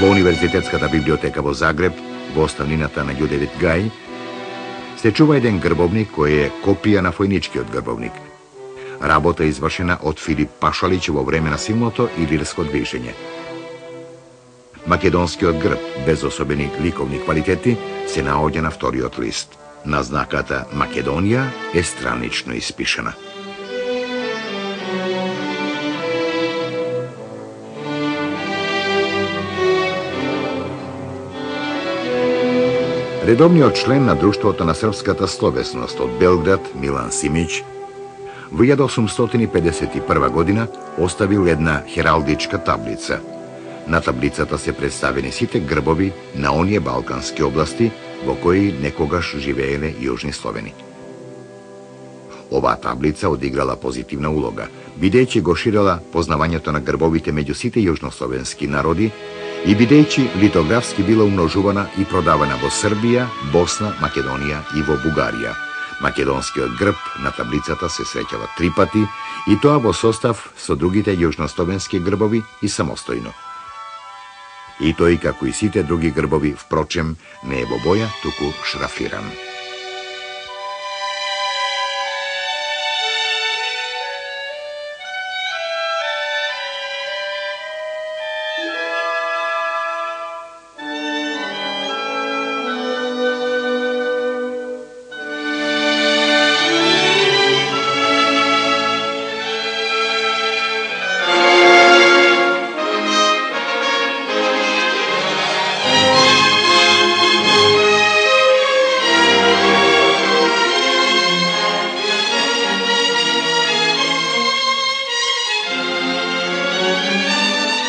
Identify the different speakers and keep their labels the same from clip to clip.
Speaker 1: Во Универзитетската библиотека во Загреб, во оставнината на Ѓудевит Гај, се чува еден грбовник кој е копија на војничкиот грбовник. Работа е извршена од Филип Пашалич во време на силното илирско движење. Македонскиот грб, без особени ликовни квалитети, се наоѓа на вториот лист. На знаката Македонија е странично испишана. Редовниот член на Друштвото на српската словесност од Белград, Милан Симиќ, во 1851 година оставил една хералдичка таблица. На таблицата се представени сите грбови на оние балкански области во кои некогаш живееле јужни словени. Оваа таблица одиграла позитивна улога, бидејќи го ширела познавањето на грбовите меѓу сите јужнословенски народи и бидејќи литографски била умножувана и продавана во Србија, Босна, Македонија и во Бугарија. Македонскиот грб на таблицата се среќава 3 пати и тоа во состав со другите јужнословенски грбови и самостојно. И тој, како и сите други грбови, впрочем, не е во боја, туку шрафиран.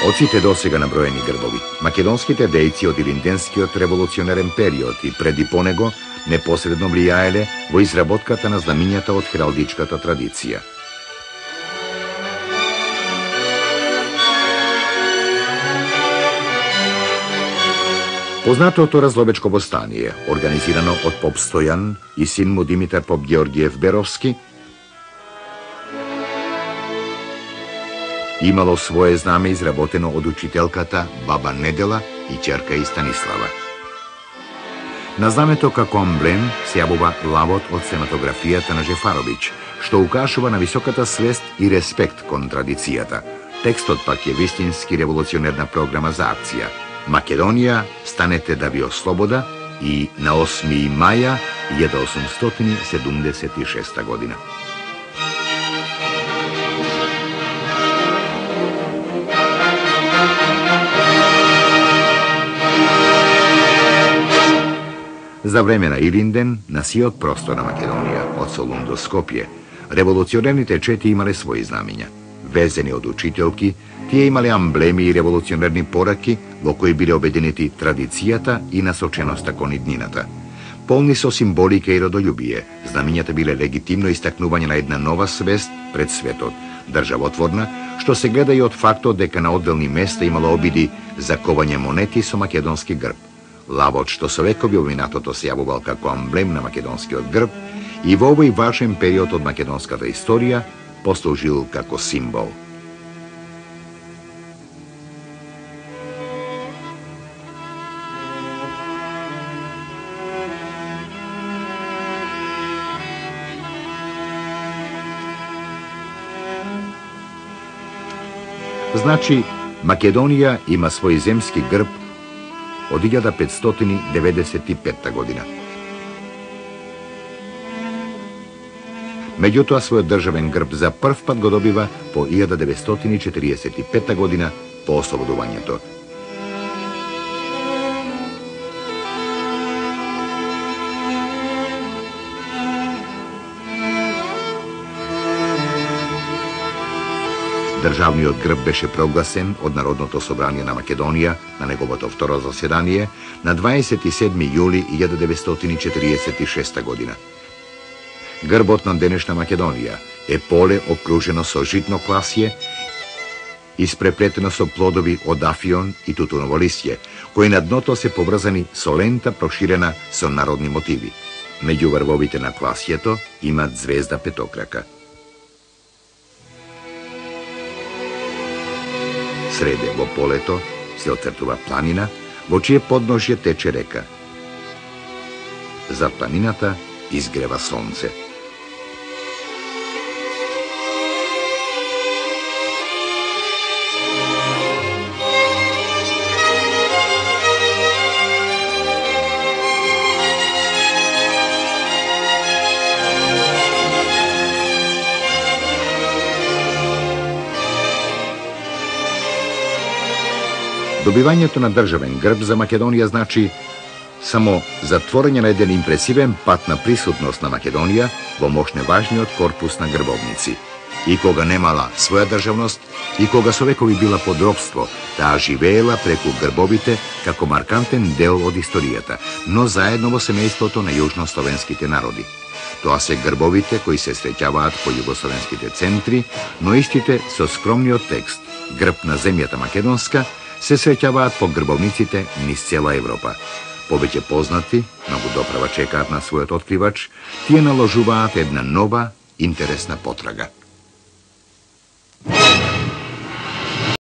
Speaker 1: Од сите досега наброени грбови, македонските дејци од илинденскиот револуционерен период и преди по него непосредно влијаеле во изработката на знамињата од хералдичката традиција. Познатото Разлобечко востание, организирано од поп Стојан и син му Димитар поп Георгиев Беровски, имало свое знаме изработено од учителката Баба Недела и ќерка и Станислава. На знамето како амблем се јавува лавот од сценатографијата на Жефаровиќ, што укажува на високата свест и респект кон традицијата. Текстот пак е вистински револуционерна програма за акција. Македонија, станете да ви ослобода, и на 8. маја 1876 година. За време на Илинден, на сиот простор на Македонија, од Солун до Скопје, револуционерните чети имале своји знамиња. Везени од учителки, тие имале амблеми и револуционерни пораки во кои биле обединети традицијата и насоченоста кон иднината. Полни со символика и родолюбие, знамињата биле легитимно истакнување на една нова свест пред светот, државотворна, што се гледа и од фактот дека на одделни места имало обиди за ковање монети со македонски грб. Лавот што со векови во минатото се јавувал како амблем на македонскиот грб и во овој важен период од македонската историја послужил како символ. Значи, Македонија има свој земски грб од 1595 година. Меѓутоа, својот државен грб за прв пат го добива по 1945 година по ослободувањето. Државниот грб беше прогласен од Народното собрание на Македонија на неговото второ заседание на 27. јули 1946 година. Грбот на денешна Македонија е поле окружено со житно класје, испреплетено со плодови од афион и тутуново лисје, кои на дното се поврзани со лента проширена со народни мотиви. Меѓу врвовите на класјето имат звезда петокрака. Среде во полето се оцртува планина, во чие подножје тече река. За планината изгрева сонце. Добивањето на државен грб за Македонија значи само затворење на еден импресивен пат на присутност на Македонија во мощневажниот корпус на грбовници. И кога немала своја државност, и кога со векови била под робство, таа живеела преку грбовите како маркантен дел од историјата, но заедно во семејството на јужнословенските народи. Тоа се грбовите кои се среќаваат по југословенските центри, но истите со скромниот текст «Грб на земјата македонска» се среќаваат по грбовниците низ цела Европа. Повеќе познати, многу доправа чекаат на својот откривач, тие наложуваат една нова, интересна потрага.